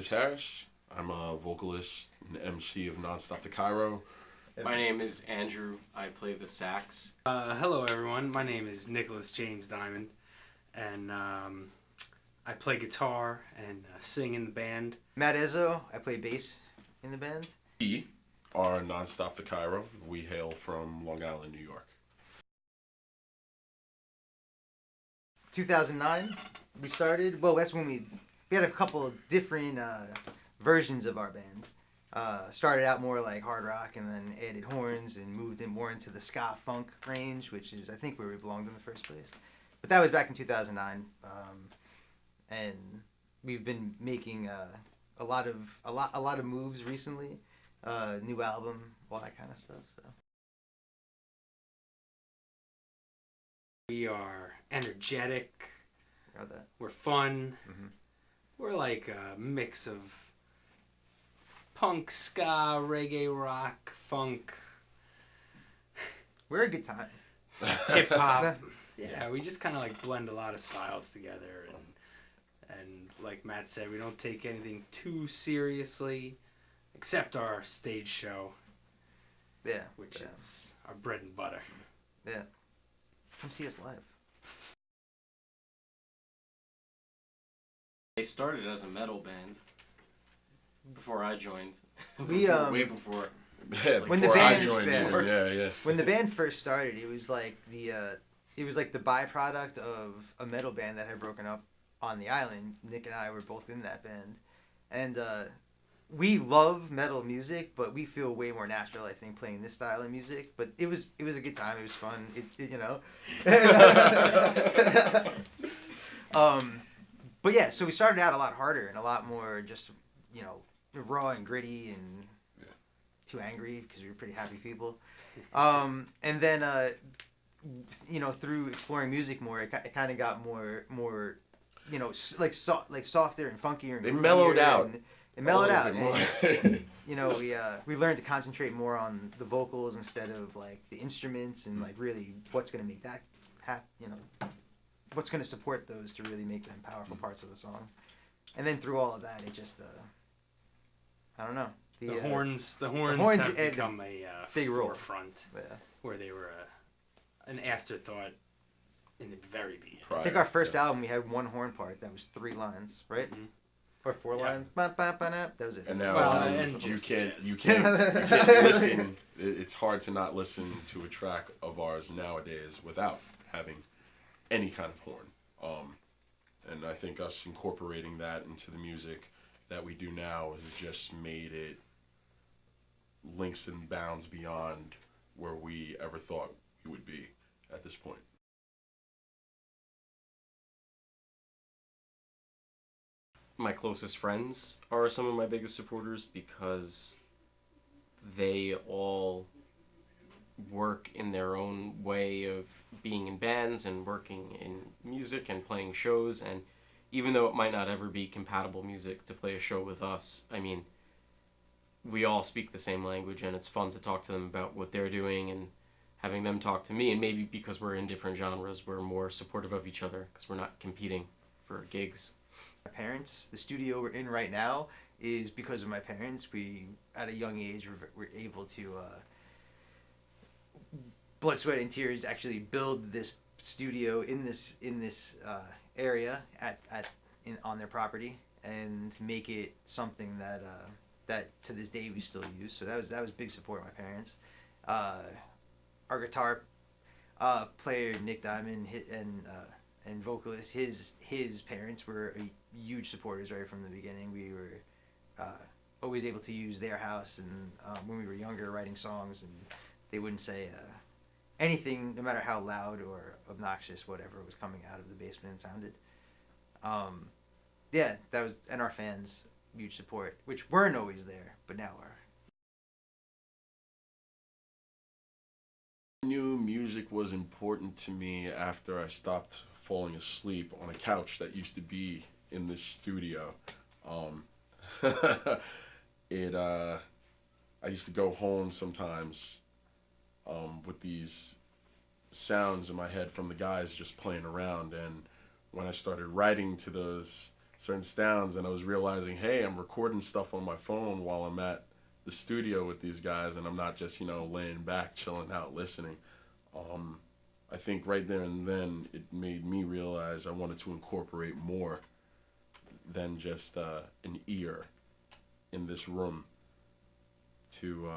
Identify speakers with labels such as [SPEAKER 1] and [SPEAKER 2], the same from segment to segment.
[SPEAKER 1] Curtis Harris. I'm a vocalist and MC of Nonstop to Cairo.
[SPEAKER 2] My name is Andrew. I play the sax.
[SPEAKER 3] Hello, everyone. My name is Nicholas James Diamond, and I play guitar and sing in the band.
[SPEAKER 4] Matt Ezzo. I play bass in the band.
[SPEAKER 1] We are Nonstop to Cairo. We hail from Long Island, New York.
[SPEAKER 4] 2009, we started. Well, that's when we had a couple of different versions of our band. Started out more like hard rock, and then added horns and moved in more into the ska funk range, which is I think where we belonged in the first place. But that was back in 2009, and we've been making a lot of moves recently. New album, all that kind of stuff. So
[SPEAKER 3] We are energetic.
[SPEAKER 4] got that.
[SPEAKER 3] We're fun.
[SPEAKER 4] Mm-hmm.
[SPEAKER 3] We're like a mix of punk, ska, reggae, rock, funk,
[SPEAKER 4] We're a good time.
[SPEAKER 3] hip hop. Yeah, we just kind of like blend a lot of styles together, and like Matt said, we don't take anything too seriously, except our stage show,
[SPEAKER 4] Yeah.
[SPEAKER 3] which
[SPEAKER 4] yeah.
[SPEAKER 3] is our bread and butter.
[SPEAKER 4] Yeah. Come see us live.
[SPEAKER 2] They started as a metal band before I joined.
[SPEAKER 4] We,
[SPEAKER 2] Way before.
[SPEAKER 1] Yeah,
[SPEAKER 4] When the
[SPEAKER 1] before I
[SPEAKER 4] band-
[SPEAKER 1] joined
[SPEAKER 4] yeah.
[SPEAKER 1] you, yeah.
[SPEAKER 4] When the band first started, it was like the byproduct of a metal band that had broken up on the island. Nick and I were both in that band, and we love metal music, but we feel way more natural, I think, playing this style of music. But it was a good time. It was fun. You know. But yeah, so we started out a lot harder and a lot more just, raw and gritty and too angry because we were pretty happy people. And then, through exploring music more, it kind of got more, softer and funkier and
[SPEAKER 1] It mellowed
[SPEAKER 4] groovier,
[SPEAKER 1] out.
[SPEAKER 4] and it mellowed
[SPEAKER 1] A
[SPEAKER 4] out.
[SPEAKER 1] little
[SPEAKER 4] And,
[SPEAKER 1] bit more.
[SPEAKER 4] we learned to concentrate more on the vocals instead of like the instruments and like really what's gonna make that what's gonna support those to really make them powerful parts of the song. And then through all of that, it just I don't know.
[SPEAKER 3] The horns
[SPEAKER 4] horns
[SPEAKER 3] have
[SPEAKER 4] add
[SPEAKER 3] become a
[SPEAKER 4] big role.
[SPEAKER 3] forefront,
[SPEAKER 4] Yeah.
[SPEAKER 3] where they were an afterthought in the very beginning.
[SPEAKER 4] I think our first album we had one horn part that was 3 lines, right?
[SPEAKER 3] Mhm.
[SPEAKER 4] Or 4
[SPEAKER 3] Yeah.
[SPEAKER 4] lines. Ba, ba, ba, da. That was it.
[SPEAKER 1] And now
[SPEAKER 3] Well,
[SPEAKER 1] you
[SPEAKER 3] and
[SPEAKER 1] can't
[SPEAKER 4] jazz.
[SPEAKER 1] listen. It's hard to not listen to a track of ours nowadays without having any kind of horn. And I think us incorporating that into the music that we do now has just made it links and bounds beyond where we ever thought we would be at this point.
[SPEAKER 2] My closest friends are some of my biggest supporters because they all work in their own way of being in bands and working in music and playing shows, and even though it might not ever be compatible music to play a show with us, I mean, we all speak the same language, and it's fun to talk to them about what they're doing and having them talk to me. And maybe because we're in different genres, we're more supportive of each other because we're not competing for gigs.
[SPEAKER 4] My parents, the studio we're in right now is because of my parents. We, at a young age, were able to, blood, sweat, and tears, actually build this studio in this area on their property and make it something that to this day we still use. So that was big support of my parents. Our guitar player Nick Diamond and vocalist, his parents were huge supporters right from the beginning. We were always able to use their house, and when we were younger, writing songs, and they wouldn't say anything, no matter how loud or obnoxious whatever was coming out of the basement sounded. Yeah, that was, and our fans, huge support, which weren't always there, but now are.
[SPEAKER 1] I knew music was important to me after I stopped falling asleep on a couch that used to be in this studio. I used to go home sometimes with these sounds in my head from the guys just playing around, and when I started writing to those certain sounds, and I was realizing, hey, I'm recording stuff on my phone while I'm at the studio with these guys, and I'm not just, laying back, chilling out, listening. I think right there and then it made me realize I wanted to incorporate more than just an ear in this room to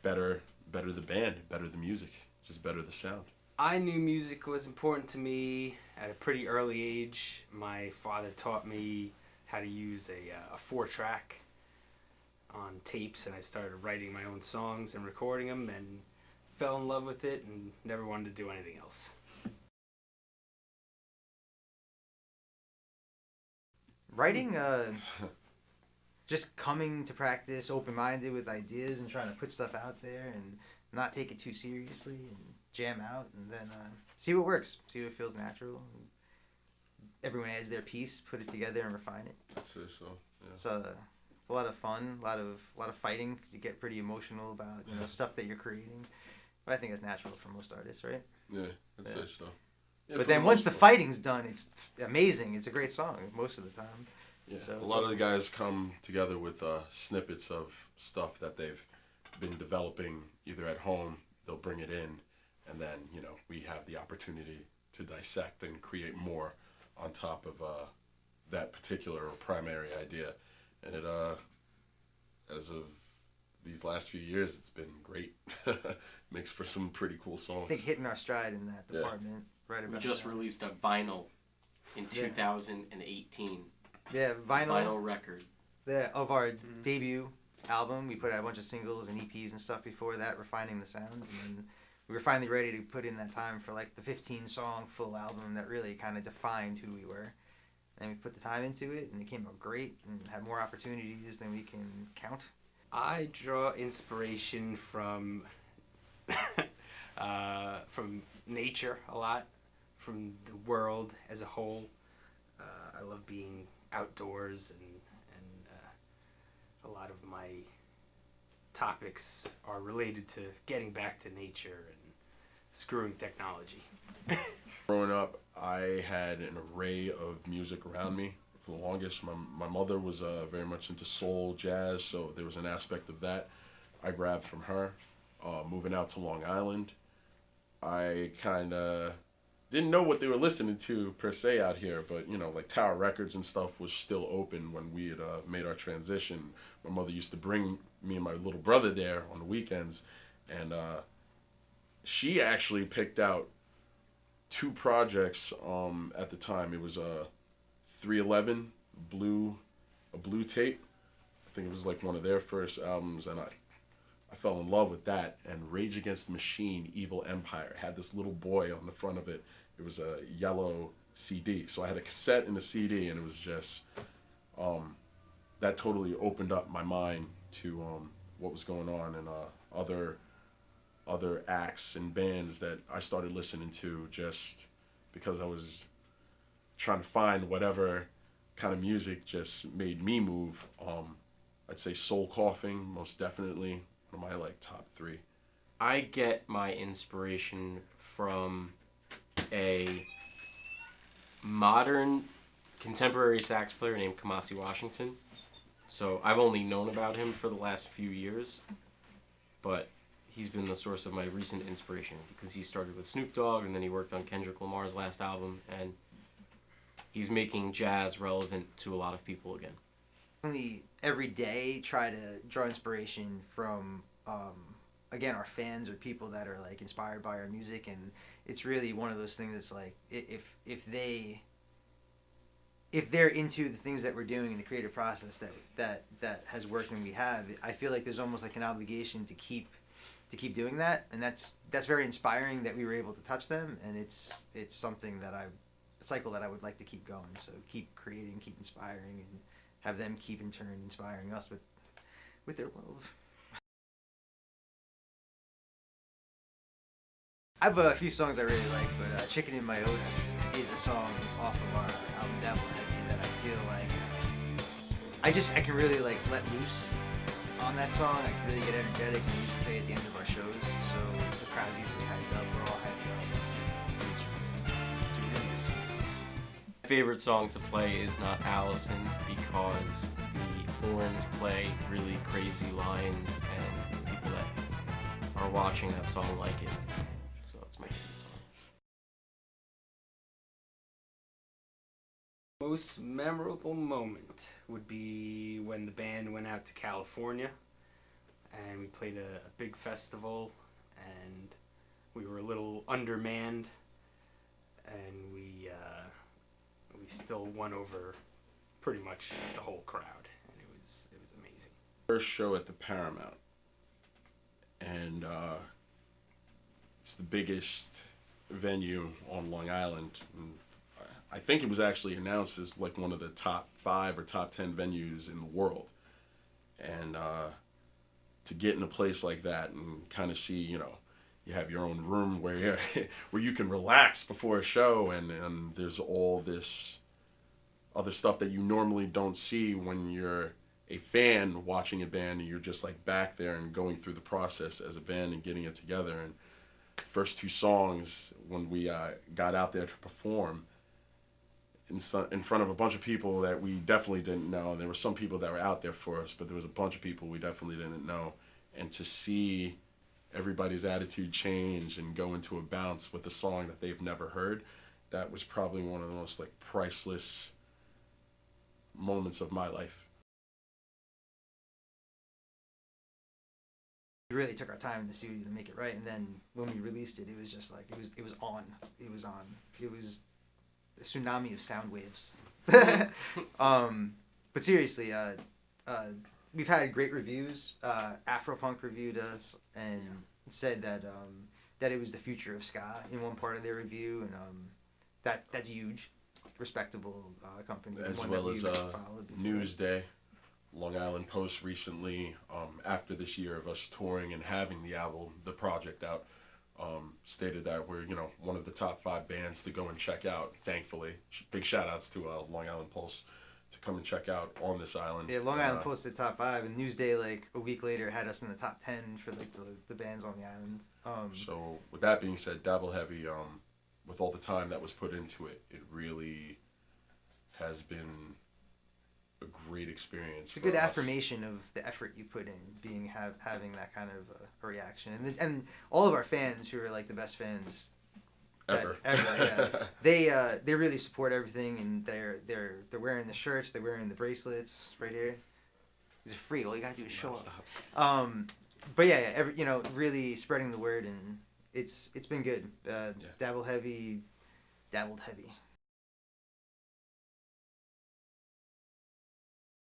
[SPEAKER 1] better the band, better the music, just better the sound.
[SPEAKER 3] I knew music was important to me at a pretty early age. My father taught me how to use a 4-track on tapes, and I started writing my own songs and recording them, and fell in love with it and never wanted to do anything else.
[SPEAKER 4] Writing, just coming to practice open-minded with ideas and trying to put stuff out there and not take it too seriously and jam out and then see what works, see what feels natural. And everyone adds their piece, put it together and refine it.
[SPEAKER 1] I'd say so. Yeah.
[SPEAKER 4] It's a lot of fun, a lot of fighting because you get pretty emotional about stuff that you're creating. But I think that's natural for most artists, right?
[SPEAKER 1] Yeah, I'd say so. Yeah,
[SPEAKER 4] but then once the fighting's done, it's amazing. It's a great song most of the time.
[SPEAKER 1] Yeah,
[SPEAKER 4] so
[SPEAKER 1] a lot of the guys come together with snippets of stuff that they've been developing either at home. They'll bring it in, and then we have the opportunity to dissect and create more on top of that particular primary idea. And it, as of these last few years, it's been great. Makes for some pretty cool songs.
[SPEAKER 4] I think hitting our stride in that department right about
[SPEAKER 2] We just
[SPEAKER 4] now.
[SPEAKER 2] released a vinyl in 2018.
[SPEAKER 4] Yeah,
[SPEAKER 2] Vinyl record.
[SPEAKER 4] Of our debut album. We put out a bunch of singles and EPs and stuff before that, refining the sound. And then we were finally ready to put in that time for like the 15-song full album that really kind of defined who we were. And we put the time into it, and it came out great and had more opportunities than we can count.
[SPEAKER 3] I draw inspiration from nature a lot, from the world as a whole. I love being outdoors, and a lot of my topics are related to getting back to nature and screwing technology.
[SPEAKER 1] Growing up, I had an array of music around me. For the longest, my mother was very much into soul, jazz, so there was an aspect of that I grabbed from her. Moving out to Long Island, I kind of didn't know what they were listening to per se out here, but like Tower Records and stuff was still open when we had made our transition. My mother used to bring me and my little brother there on the weekends, and she actually picked out 2 projects at the time. It was a 311 a blue tape. I think it was like one of their first albums, and I fell in love with that. And Rage Against the Machine, Evil Empire, had this little boy on the front of it. It was a yellow CD. So I had a cassette and a CD, and it was just, that totally opened up my mind to what was going on, and other acts and bands that I started listening to just because I was trying to find whatever kind of music just made me move. I'd say Soul Coughing, most definitely, one of my top 3.
[SPEAKER 2] I get my inspiration from a modern contemporary sax player named Kamasi Washington. So I've only known about him for the last few years, but he's been the source of my recent inspiration because he started with Snoop Dogg and then he worked on Kendrick Lamar's last album, and he's making jazz relevant to a lot of people again.
[SPEAKER 4] Every day try to draw inspiration from again our fans or people that are inspired by our music, and it's really one of those things that's if they're into the things that we're doing in the creative process that has worked and we have, I feel like there's almost an obligation to keep keep doing that, and that's very inspiring that we were able to touch them, and it's something that a cycle that I would like to keep going. So keep creating, keep inspiring, and have them keep in turn inspiring us with their love. I have a few songs I really like, but Chicken in My Oats is a song off of our album Devil Heavy that I feel I can really let loose on that song. I can really get energetic, and we usually play at the end of our shows, so the crowd's usually hyped up, we're all hyped up. It's really good.
[SPEAKER 2] favorite song to play is not Allison because the horns play really crazy lines and the people that are watching that song like it. So that's my favorite song.
[SPEAKER 3] Most memorable moment would be when the band went out to California and we played a big festival and we were a little undermanned and we still won over pretty much the whole crowd and it was amazing.
[SPEAKER 1] First show at the Paramount, and it's the biggest venue on Long Island. And I think it was actually announced as like one of the top 5 or top 10 venues in the world. And to get in a place like that and kind of see, you have your own room where you can relax before a show, and there's all this other stuff that you normally don't see when you're a fan watching a band and you're just like back there and going through the process as a band and getting it together. And first 2 songs when we got out there to perform in front of a bunch of people that we definitely didn't know. There were some people that were out there for us, but there was a bunch of people we definitely didn't know. And to see everybody's attitude change and go into a bounce with a song that they've never heard, that was probably one of the most like priceless moments of my life.
[SPEAKER 4] We really took our time in the studio to make it right, and then when we released it, it was just like it was on. It was a tsunami of sound waves. But seriously, we've had great reviews. Afropunk reviewed us and said that it was the future of ska in one part of their review, and that's huge, respectable company.
[SPEAKER 1] As
[SPEAKER 4] one
[SPEAKER 1] well
[SPEAKER 4] that
[SPEAKER 1] as
[SPEAKER 4] we've followed before.
[SPEAKER 1] Newsday, Long Island Post recently, after this year of us touring and having the album, the project out, stated that we're one of the top 5 bands to go and check out. Thankfully, big shout outs to Long Island Post to come and check out on this island.
[SPEAKER 4] Yeah, Long Island posted top 5, and Newsday like a week later had us in the top 10 for like the bands on the island.
[SPEAKER 1] So with that being said, Dabble Heavy, with all the time that was put into it, it really has been a great experience.
[SPEAKER 4] It's a good affirmation of the effort you put in, having that kind of a reaction, and all of our fans who are like the best fans
[SPEAKER 1] ever.
[SPEAKER 4] Yeah. They really support everything, and they're wearing the shirts, they're wearing the bracelets right here. These are free. All you gotta do is show up. But yeah, really spreading the word, and it's been good. Dabbled heavy.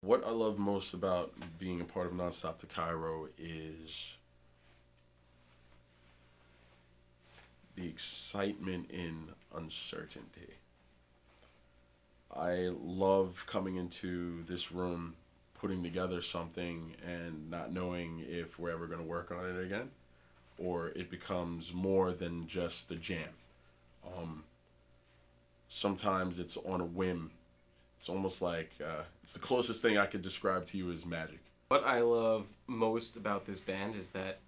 [SPEAKER 1] What I love most about being a part of Nonstop to Cairo is the excitement in uncertainty. I love coming into this room, putting together something, and not knowing if we're ever going to work on it again, or it becomes more than just the jam. Sometimes it's on a whim. It's almost like it's the closest thing I could describe to you as magic.
[SPEAKER 2] What I love most about this band is that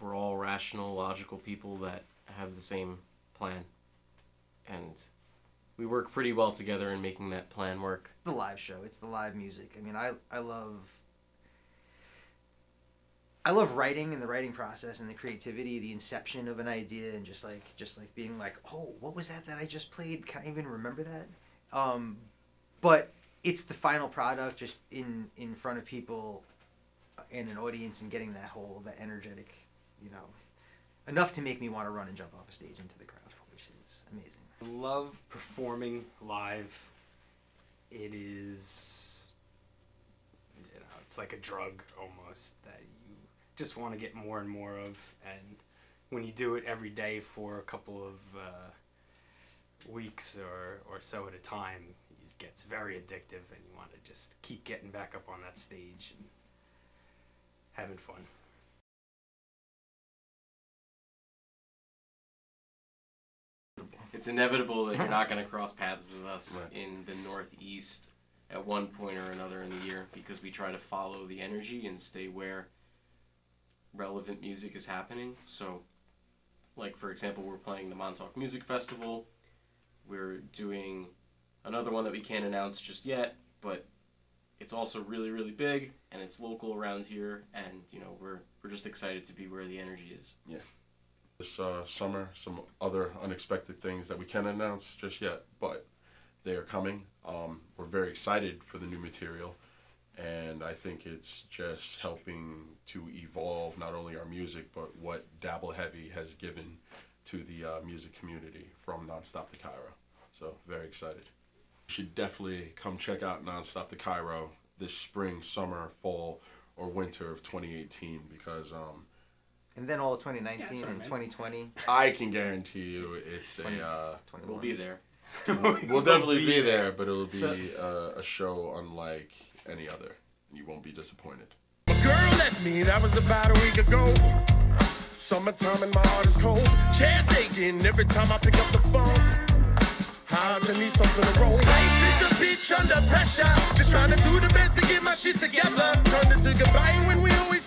[SPEAKER 2] we're all rational, logical people that have the same plan. And we work pretty well together in making that plan work.
[SPEAKER 4] The live show, it's the live music. I mean, I love writing and the writing process and the creativity, the inception of an idea, and just like being like, oh, what was that I just played? Can I even remember that? But it's the final product just in front of people in an audience and getting that energetic, enough to make me want to run and jump off a stage into the crowd, which is amazing.
[SPEAKER 3] I love performing live. It is, it's like a drug almost that you just want to get more and more of. And when you do it every day for a couple of weeks or so at a time, it gets very addictive, and you want to just keep getting back up on that stage and having fun.
[SPEAKER 2] It's inevitable that you're not going to cross paths with us in the Northeast at one point or another in the year, because we try to follow the energy and stay where relevant music is happening. So, like, for example, we're playing the Montauk Music Festival. We're doing another one that we can't announce just yet, but it's also really, really big, and it's local around here, and we're just excited to be where the energy is.
[SPEAKER 1] Yeah. This summer, some other unexpected things that we can't announce just yet, but they are coming. We're very excited for the new material, and I think it's just helping to evolve not only our music, but what Dabble Heavy has given to the music community from Nonstop to Cairo. So very excited. You should definitely come check out Nonstop to Cairo this spring, summer, fall, or winter of 2018 because
[SPEAKER 4] And then all of 2019
[SPEAKER 3] Yeah,
[SPEAKER 4] and
[SPEAKER 3] man.
[SPEAKER 4] 2020.
[SPEAKER 1] I can guarantee you it's
[SPEAKER 4] 20,
[SPEAKER 1] a
[SPEAKER 4] 21.
[SPEAKER 2] We'll be there.
[SPEAKER 1] we'll definitely be there, but it'll be a show unlike any other, and you won't be disappointed.
[SPEAKER 5] My girl left me, that was about a week ago. Summertime and my heart is cold. Chairs aching every time I pick up the phone. I just need something to roll. Life is a bitch under pressure. Just trying to do the best to get my shit together. Turned it to goodbye when we always